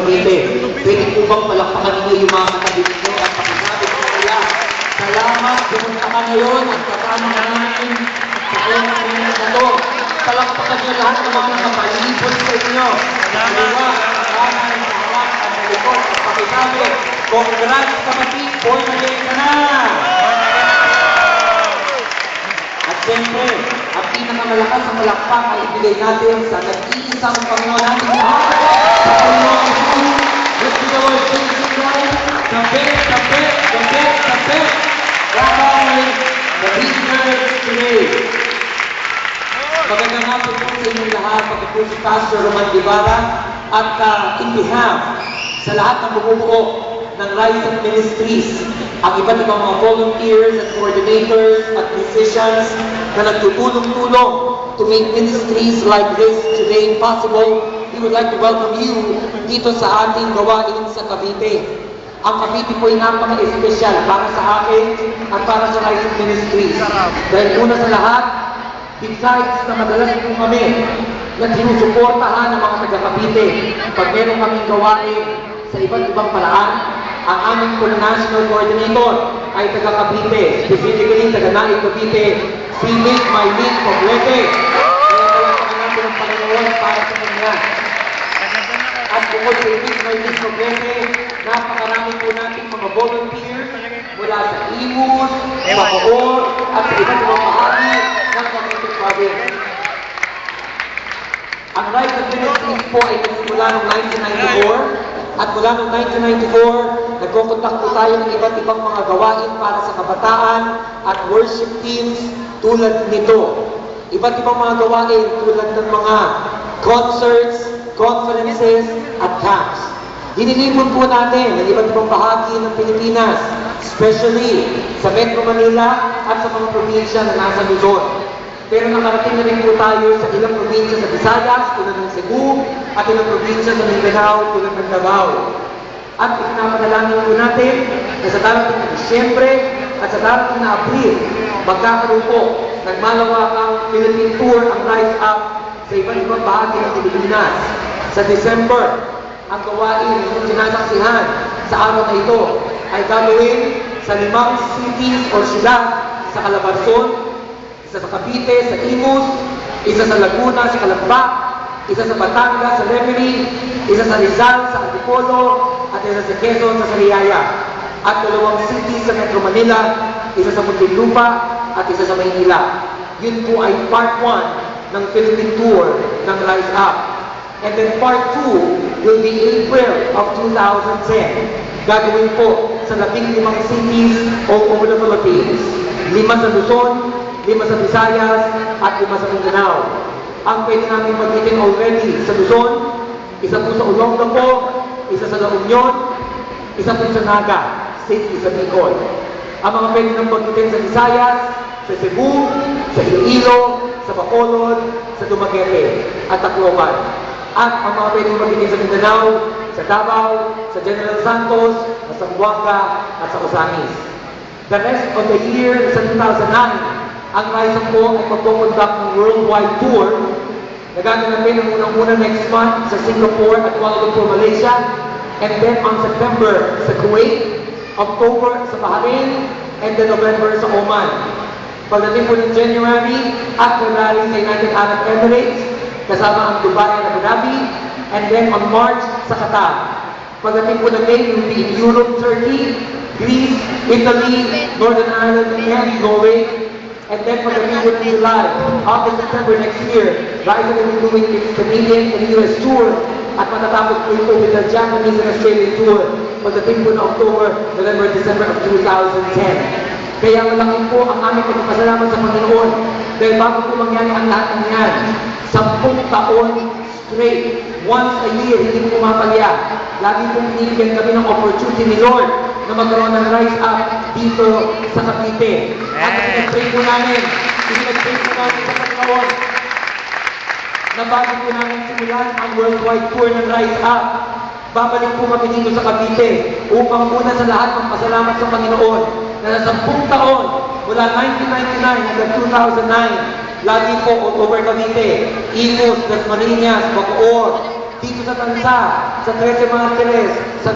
Cavite. Pwede po bang palakpakan ninyo yung mga katabi ninyo at pakisabi ko nila, salamat, pumunta ka ngayon at kasama ka namin sa kanyang na to. Palakpakan nyo lahat ng mga kapalibot sa inyo. Kaliwa, kanan, harap, at malikot at pakisabi, congrats kapatid, born again ka na! At siyempre, ang pinakamalakas ang malakpak ay ibigay natin sa nag-iisang Panginoon natin lahat. Sa Panginoon Jesus, let's be the Lord Jesus Christ. The best. Rabbi, the leaders today. Magandang hapon po sa inyong lahat. Ako po si Pastor Roman Guevara at in behalf sa lahat ng bumubuo ng Rise Up Ministries, ang iba't ibang mga volunteers at coordinators at musicians na nagtutulong-tulong to make ministries like this today possible, we would like to welcome you dito sa ating gawain sa Cavite. Ang Cavite po ay napaka-espesyal para sa akin at para sa Rise Up Ministries. Dahil una sa lahat, besides na madalas po kami na sinusuportahan ng mga taga-Cavite pag meron kaming gawain sa iba't ibang paraan, ang aming national coordinator ay taga-Cavite, specifically taga-Naik Cavite, si Mick Maylin Poblete. Kaya palakpakan natin ang Panginoon para sa kanya. At bukod sa Mick Maylin Poblete, napakarami po natin mga volunteers mula sa Imus, Bacoor, at sa iba't ibang bahagi ng Cavite Province. Ang Rise Up Ministries po ay nagsimula noong 1994. At mula noong 1994, nagkokontak po tayo ng iba't ibang mga gawain para sa kabataan at worship teams tulad nito. Iba't ibang mga gawain tulad ng mga concerts, conferences, at camps. Dinilipon po natin ang iba't ibang bahagi ng Pilipinas, especially sa Metro Manila at sa mga probinsya na nasa Luzon. Pero nakarating na rin po tayo sa ilang probinsya sa Visayas, tulad ng Cebu, at ilang probinsya sa Mindanao, tulad ng Davao. At ipinapanalangin po natin na sa darating na Disyembre at sa darating na Abril, magkakaroon po ng malawakang Philippine Tour ang Rise Up sa iba't ibang bahagi ng Pilipinas. Sa December, ang gawain ng sinasaksihan sa araw na ito ay gagawin sa 5 cities o siyudad sa Calabarzon, isa sa Cavite, sa Imus, isa sa Laguna, sa Calamba, isa sa Batangas, sa Reverie, isa sa Rizal, sa Antipolo, at isa sa Quezon, sa Sariaya. At 2 cities sa Metro Manila, isa sa Muntinlupa, at isa sa Maynila. Yun po ay part 1 ng Philippine Tour ng Rise Up. And then part 2 will be April of 2010. Gagawin po sa 15 cities all over the Philippines. 5 sa Luzon, 5 sa Visayas, at 5 sa Mindanao. Ang pwede namin mag-meeting already sa Luzon, isa po sa Olongapo, isa sa La Union, isa po sa Naga, City sa Bicol. Ang mga pwede nang mag-meeting sa Visayas, sa Cebu, sa Iloilo, sa Bacolod, sa Dumaguete, at Tacloban. At ang mga pwede mag-meeting sa Mindanao, sa Davao, sa General Santos, sa Zamboanga, at sa Osamis. The rest of the year sa 2009, ang Rise Up po ay magpo-conduct ng worldwide tour na gaganapin ng unang-una next month sa Singapore at Kuala Lumpur, Malaysia, and then on September sa Kuwait, October sa Bahrain, and then November sa Oman. Pagdating po ng January at February sa United Arab Emirates, kasama ang Dubai at Abu Dhabi, and then on March sa Qatar. Pagdating po ng May, will be in Europe, Turkey, Greece, Italy, Northern Ireland, and Norway. And then for the middle of July, August, September next year, Rise Up will be doing its Canadian and US tour at matatapos po ito with the Japanese and Australian tour pagdating po na October, November, December of 2010. Kaya malaki po ang aming pagpapasalamat sa Panginoon dahil bago po mangyari ang lahat ng yan, 10 taon straight, once a year, hindi po pumapalya. Lagi pong binibigyan kami ng opportunity ni Lord na magkaroon ng Rise Up dito sa Cavite. At pinag-pray po namin sa Panginoon na bago po namin simulan ang worldwide tour ng Rise Up, babalik po kami dito sa Cavite upang muna sa lahat magpasalamat sa Panginoon na sa 10 taon mula 1999 hanggang 2009, lagi po all over Cavite, Imus, Dasmariñas, Bacoor, dito sa Tansa, sa 13 Martires, sa